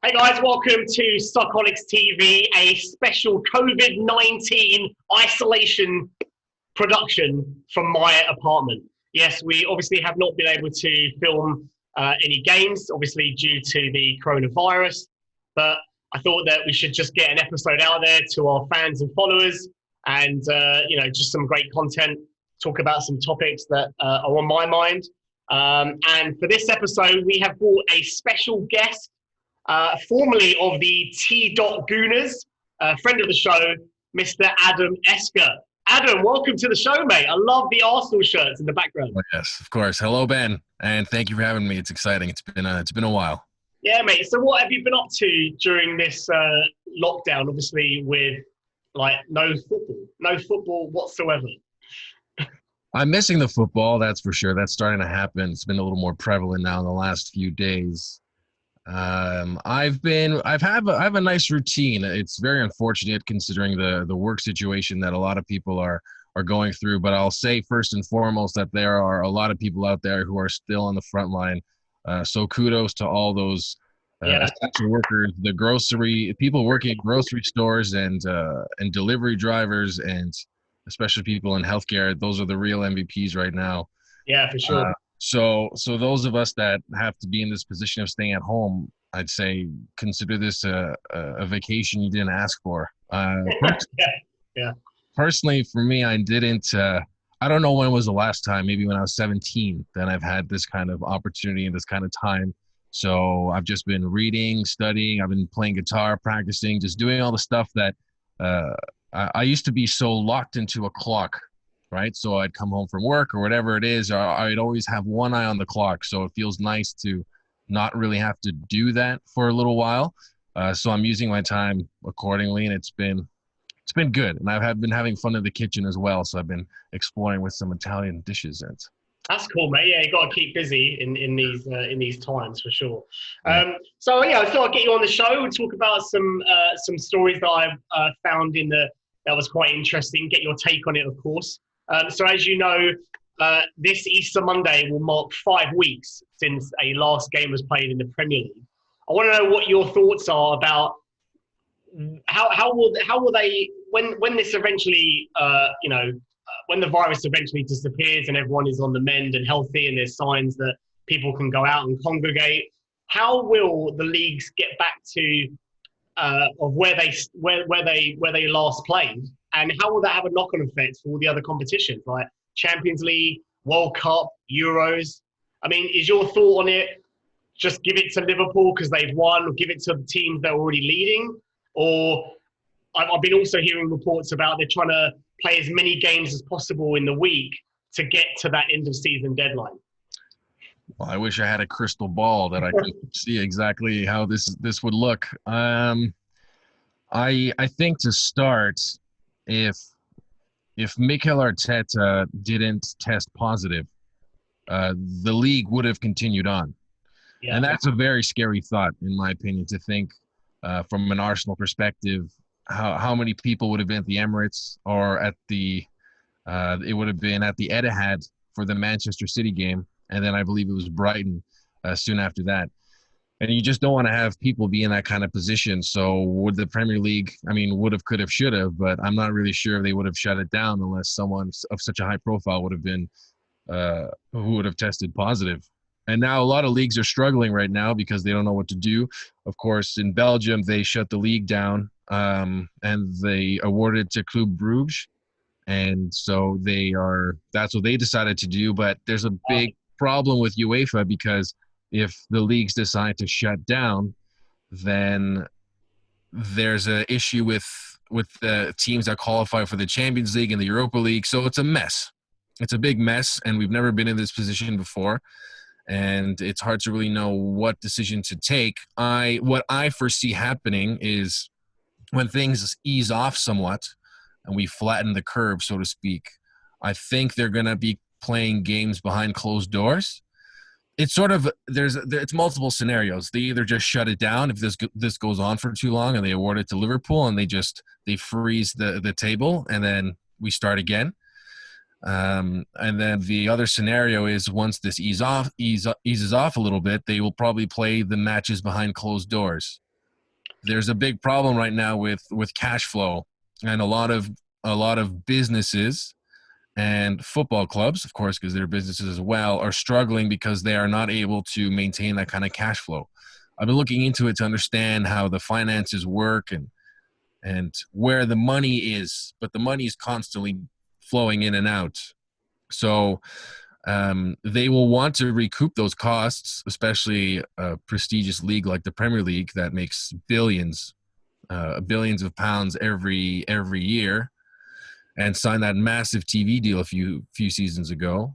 Hey guys, welcome to SoccerholicsTV, a special COVID-19 isolation production from my apartment. Yes, we obviously have not been able to film any games, obviously due to the coronavirus, but I thought that we should just get an episode out there to our fans and followers and, just some great content, talk about some topics that are on my mind. And for this episode, we have brought a special guest, formerly of the Gooners, friend of the show, Mr. Adam ESKER. Adam, welcome to the show, mate. I love the Arsenal shirts in the background. Oh, yes, of course. Hello, Ben, and thank you for having me. It's exciting. It's been a while. Yeah, mate. So what have you been up to during this lockdown, obviously, with no football whatsoever? I'm missing the football, that's for sure. That's starting to happen. It's been a little more prevalent now in the last few days. I have a nice routine. It's very unfortunate considering the work situation that a lot of people are going through. But I'll say first and foremost that there are a lot of people out there who are still on the front line. So kudos to all those essential workers, the people working at grocery stores and delivery drivers, and especially people in healthcare. Those are the real MVPs right now. Yeah, for sure. So those of us that have to be in this position of staying at home, I'd say consider this a vacation you didn't ask for. Personally, for me, I didn't. I don't know when was the last time. Maybe when I was 17, that I've had this kind of opportunity and this kind of time. So I've just been reading, studying. I've been playing guitar, practicing, just doing all the stuff that I used to be so locked into a clock. Right. So I'd come home from work or whatever it is, or I'd always have one eye on the clock. So it feels nice to not really have to do that for a little while. So I'm using my time accordingly, and it's been good. And I've been having fun in the kitchen as well. So I've been exploring with some Italian dishes. That's cool, mate. Yeah, you got to keep busy in these times for sure. I thought I'd get you on the show and talk about some stories that I've found that was quite interesting. Get your take on it, of course. So as you know, this Easter Monday will mark 5 weeks since a last game was played in the Premier League. I want to know what your thoughts are about how will they, when this eventually, when the virus eventually disappears and everyone is on the mend and healthy and there's signs that people can go out and congregate, how will the leagues get back to of where they last played? And how will that have a knock-on effect for all the other competitions like Champions League, World Cup, Euros? I mean, is your thought on it just give it to Liverpool because they've won, or give it to the teams that are already leading? Or I've been also hearing reports about they're trying to play as many games as possible in the week to get to that end-of-season deadline. Well, I wish I had a crystal ball that I could see exactly how this would look. I think to start, if Mikel Arteta didn't test positive, the league would have continued on. Yeah. And that's a very scary thought, in my opinion, to think from an Arsenal perspective, how many people would have been at the Emirates or at it would have been at the Etihad for the Manchester City game. And then I believe it was Brighton soon after that. And you just don't want to have people be in that kind of position. So would the Premier League, would have, could have, should have, but I'm not really sure if they would have shut it down unless someone of such a high profile would have been, who would have tested positive. And now a lot of leagues are struggling right now because they don't know what to do. Of course, in Belgium, they shut the league down and they awarded it to Club Brugge. And so that's what they decided to do. But there's a big problem with UEFA because if the leagues decide to shut down, then there's an issue with the teams that qualify for the Champions League and the Europa League. So it's a mess. It's a big mess, and we've never been in this position before. And it's hard to really know what decision to take. What I foresee happening is when things ease off somewhat and we flatten the curve, so to speak, I think they're going to be playing games behind closed doors. It's sort of it's multiple scenarios. They either just shut it down if this goes on for too long, and they award it to Liverpool, and they freeze the table, and then we start again. And then the other scenario is once this eases off a little bit, they will probably play the matches behind closed doors. there's a big problem right now with cash flow, and a lot of businesses and football clubs, of course, because they're businesses as well, are struggling because they are not able to maintain that kind of cash flow. I've been looking into it to understand how the finances work and where the money is, but the money is constantly flowing in and out. So they will want to recoup those costs, especially a prestigious league like the Premier League that makes billions of pounds every year, and signed that massive TV deal a few seasons ago.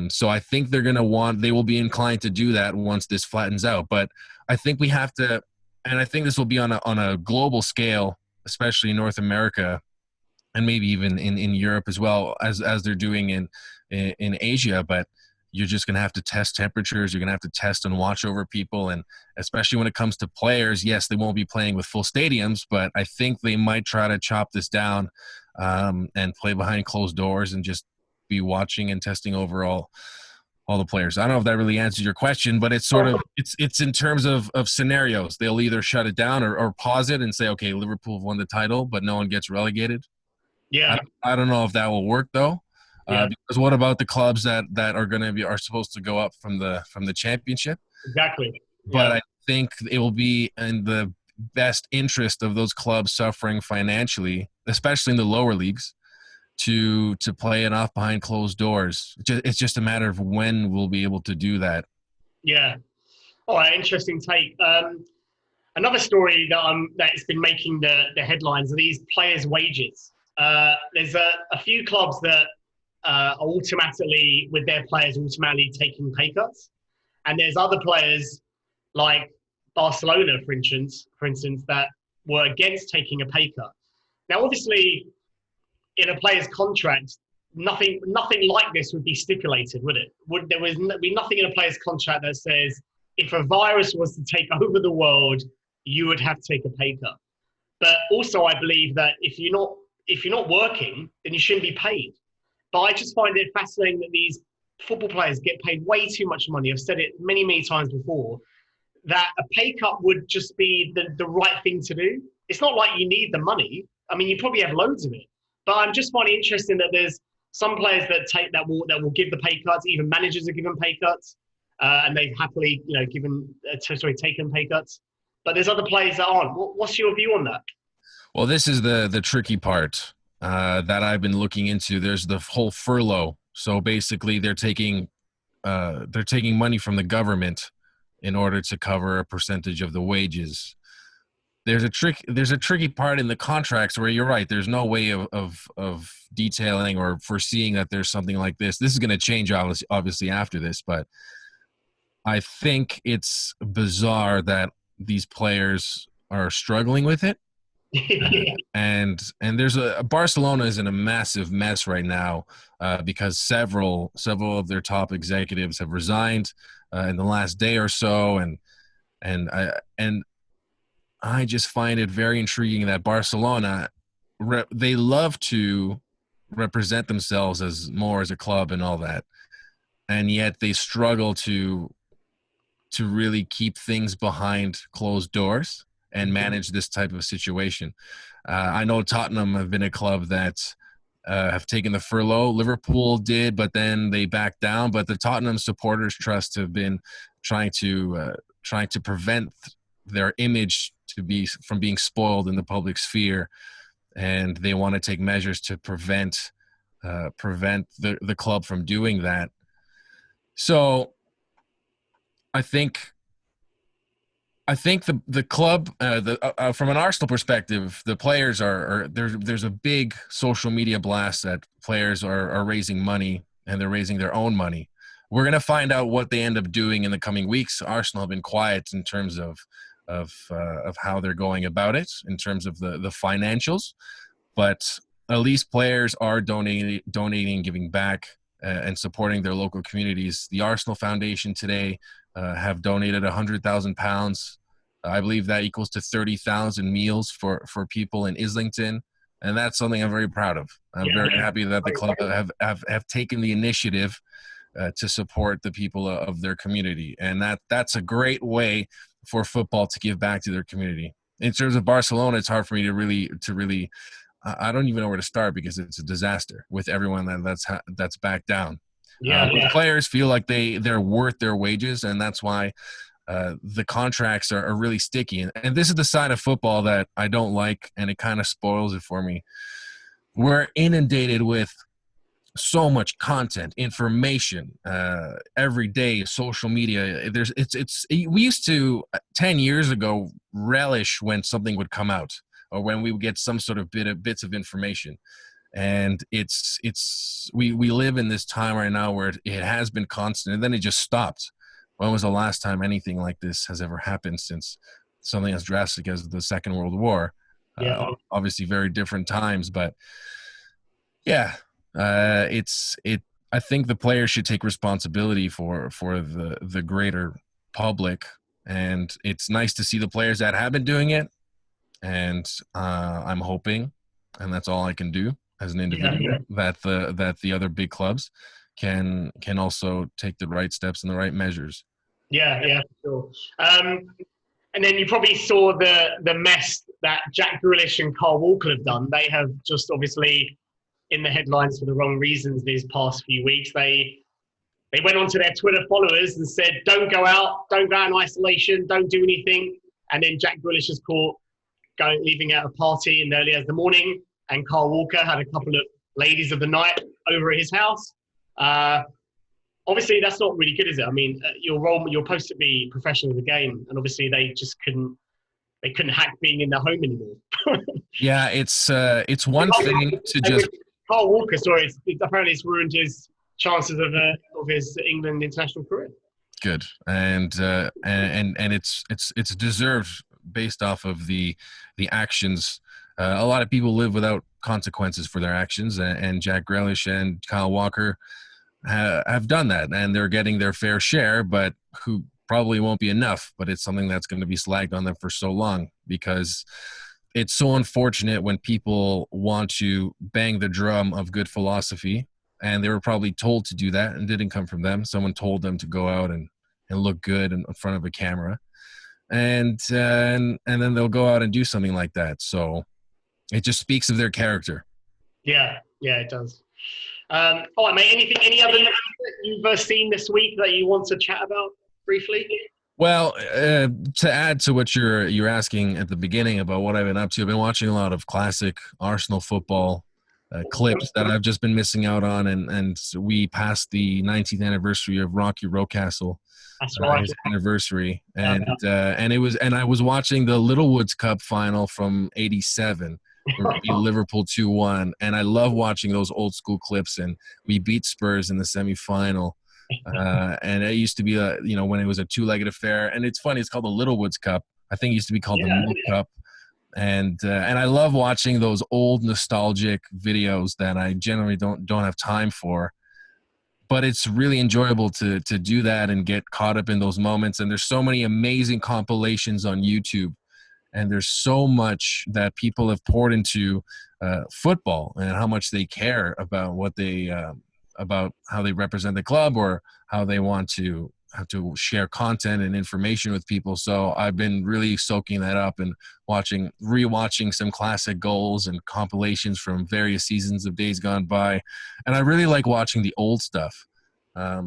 So I think they will be inclined to do that once this flattens out. But I think we have to, and I think this will be on a global scale, especially in North America, and maybe even in Europe as well, as they're doing in Asia. But you're just going to have to test temperatures. You're going to have to test and watch over people. And especially when it comes to players, yes, they won't be playing with full stadiums, but I think they might try to chop this down and play behind closed doors and just be watching and testing over all the players. I don't know if that really answers your question, but it's sort of, it's in terms of scenarios. They'll either shut it down or pause it and say, okay, Liverpool have won the title, but no one gets relegated. Yeah. I don't know if that will work though. Yeah. Because what about the clubs that are supposed to go up from the championship? Exactly. But I think it will be in the best interest of those clubs suffering financially, especially in the lower leagues, to play it off behind closed doors. It's just a matter of when we'll be able to do that. Yeah. All right. Interesting take. Another story that's been making the headlines are these players' wages. There's a few clubs that are automatically, with their players, automatically taking pay cuts. And there's other players like Barcelona, for instance, that were against taking a pay cut. Now, obviously, in a player's contract, nothing like this would be stipulated, would it? There would be nothing in a player's contract that says if a virus was to take over the world, you would have to take a pay cut. But also, I believe that if you're not working, then you shouldn't be paid. But I just find it fascinating that these football players get paid way too much money. I've said it many, many times before, that a pay cut would just be the right thing to do. It's not like you need the money. I mean, you probably have loads of it. But I'm just finding it interesting that there's some players that will give the pay cuts. Even managers are given pay cuts, and they've happily taken pay cuts. But there's other players that aren't. What's your view on that? Well, this is the tricky part that I've been looking into. There's the whole furlough. So basically, they're taking money from the government in order to cover a percentage of the wages. There's a tricky part in the contracts where you're right. There's no way of detailing or foreseeing that there's something like this. This is going to change obviously after this, but I think it's bizarre that these players are struggling with it. And there's Barcelona is in a massive mess right now because several of their top executives have resigned in the last day or so, and I just find it very intriguing that Barcelona they love to represent themselves as a club and all that, and yet they struggle to really keep things behind closed doors and manage this type of situation. I know Tottenham have been a club that have taken the furlough. Liverpool did, but then they backed down. But the Tottenham Supporters Trust have been trying to prevent their image from being spoiled in the public sphere, and they want to take measures to prevent the club from doing that. So I think the club, from an Arsenal perspective, the players there's a big social media blast that players are raising money, and they're raising their own money. We're going to find out what they end up doing in the coming weeks. Arsenal have been quiet in terms of how they're going about it, in terms of the financials, but at least players are donating, giving back, and supporting their local communities. The Arsenal Foundation today have donated £100,000. I believe that equals to 30,000 meals for people in Islington, and that's something I'm very proud of. I'm very happy that the club have taken the initiative to support the people of their community, and that's a great way for football to give back to their community. in terms of Barcelona, it's hard for me to really. I don't even know where to start because it's a disaster with everyone that's back down. Yeah, But players feel like they're worth their wages, and that's why the contracts are really sticky. And this is the side of football that I don't like, and it kind of spoils it for me. We're inundated with so much content, information, every day, social media. We used to 10 years ago relish when something would come out or when we would get some sort of bits of information. And we live in this time right now where it has been constant, and then it just stopped. When was the last time anything like this has ever happened since something as drastic as the Second World War? Obviously very different times, but yeah, I think the players should take responsibility for the greater public, and it's nice to see the players that have been doing it, and I'm hoping, and that's all I can do as an individual, that the other big clubs can also take the right steps and the right measures. Yeah, for sure. And then you probably saw the mess that Jack Grealish and Carl Walker have done. They have just obviously in the headlines for the wrong reasons these past few weeks. They went onto their Twitter followers and said, don't go out in isolation, don't do anything. And then Jack Grealish is caught leaving out a party in the early as the morning, and Carl Walker had a couple of ladies of the night over at his house. Obviously, that's not really good, is it? I mean, you're supposed to be professional of the game, and obviously they just couldn't hack being in their home anymore. Yeah, it's one thing to just. Carl Walker, sorry, apparently it's ruined his chances of his England international career. Good, and it's deserved based off of the actions. A lot of people live without consequences for their actions, and Jack Grealish and Kyle Walker have done that, and they're getting their fair share, but who probably won't be enough. But it's something that's going to be slagged on them for so long, because it's so unfortunate when people want to bang the drum of good philosophy, and they were probably told to do that, and it didn't come from them. Someone told them to go out and look good in front of a camera, and then they'll go out and do something like that. So it just speaks of their character. Yeah, it does. All right, mate. Any other news that you've seen this week that you want to chat about briefly? Well, to add to what you're asking at the beginning about what I've been up to, I've been watching a lot of classic Arsenal football clips that I've just been missing out on, and we passed the 19th anniversary of Rocky Rocastle. That's right. His anniversary, and I was watching the Littlewoods Cup final from '87. We beat Liverpool 2-1, and I love watching those old school clips. And we beat Spurs in the semifinal. And it used to be when it was a two-legged affair, and it's funny, it's called the Littlewoods Cup. I think it used to be called the Milk Cup, and I love watching those old nostalgic videos that I generally don't have time for, but it's really enjoyable to do that and get caught up in those moments. And there's so many amazing compilations on YouTube, and there's so much that people have poured into football and how much they care about what they about how they represent the club, or how they want to have to share content and information with people. So I've been really soaking that up and rewatching some classic goals and compilations from various seasons of days gone by. And I really like watching the old stuff.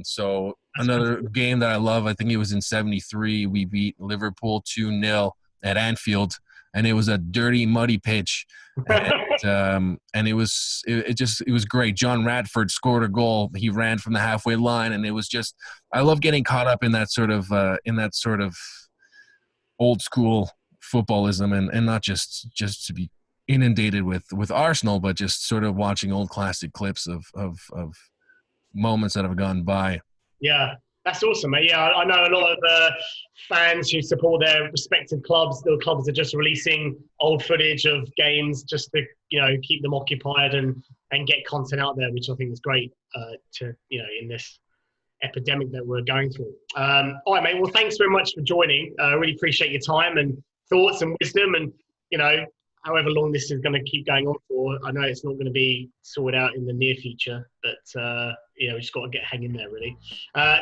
So another game that I love, I think it was in '73, we beat Liverpool 2-0 at Anfield, and it was a dirty, muddy pitch. And it was great. John Radford scored a goal. He ran from the halfway line, and it was just, I love getting caught up in that sort of old school footballism, and not just to be inundated with Arsenal, but just sort of watching old classic clips of moments that have gone by. Yeah. That's awesome, mate. Yeah, I know a lot of fans who support their respective clubs. The clubs are just releasing old footage of games just to, keep them occupied and get content out there, which I think is great in this epidemic that we're going through. All right, mate. Well, thanks very much for joining. I really appreciate your time and thoughts and wisdom, and however long this is going to keep going on for. I know it's not going to be sorted out in the near future, but we just got to hang in there, really.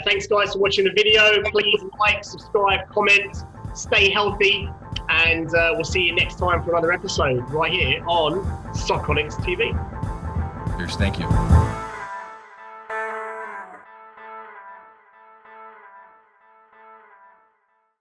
Thanks, guys, for watching the video. Please like, subscribe, comment, stay healthy, And we'll see you next time for another episode right here on SoccerholicsTV. Cheers. Thank you.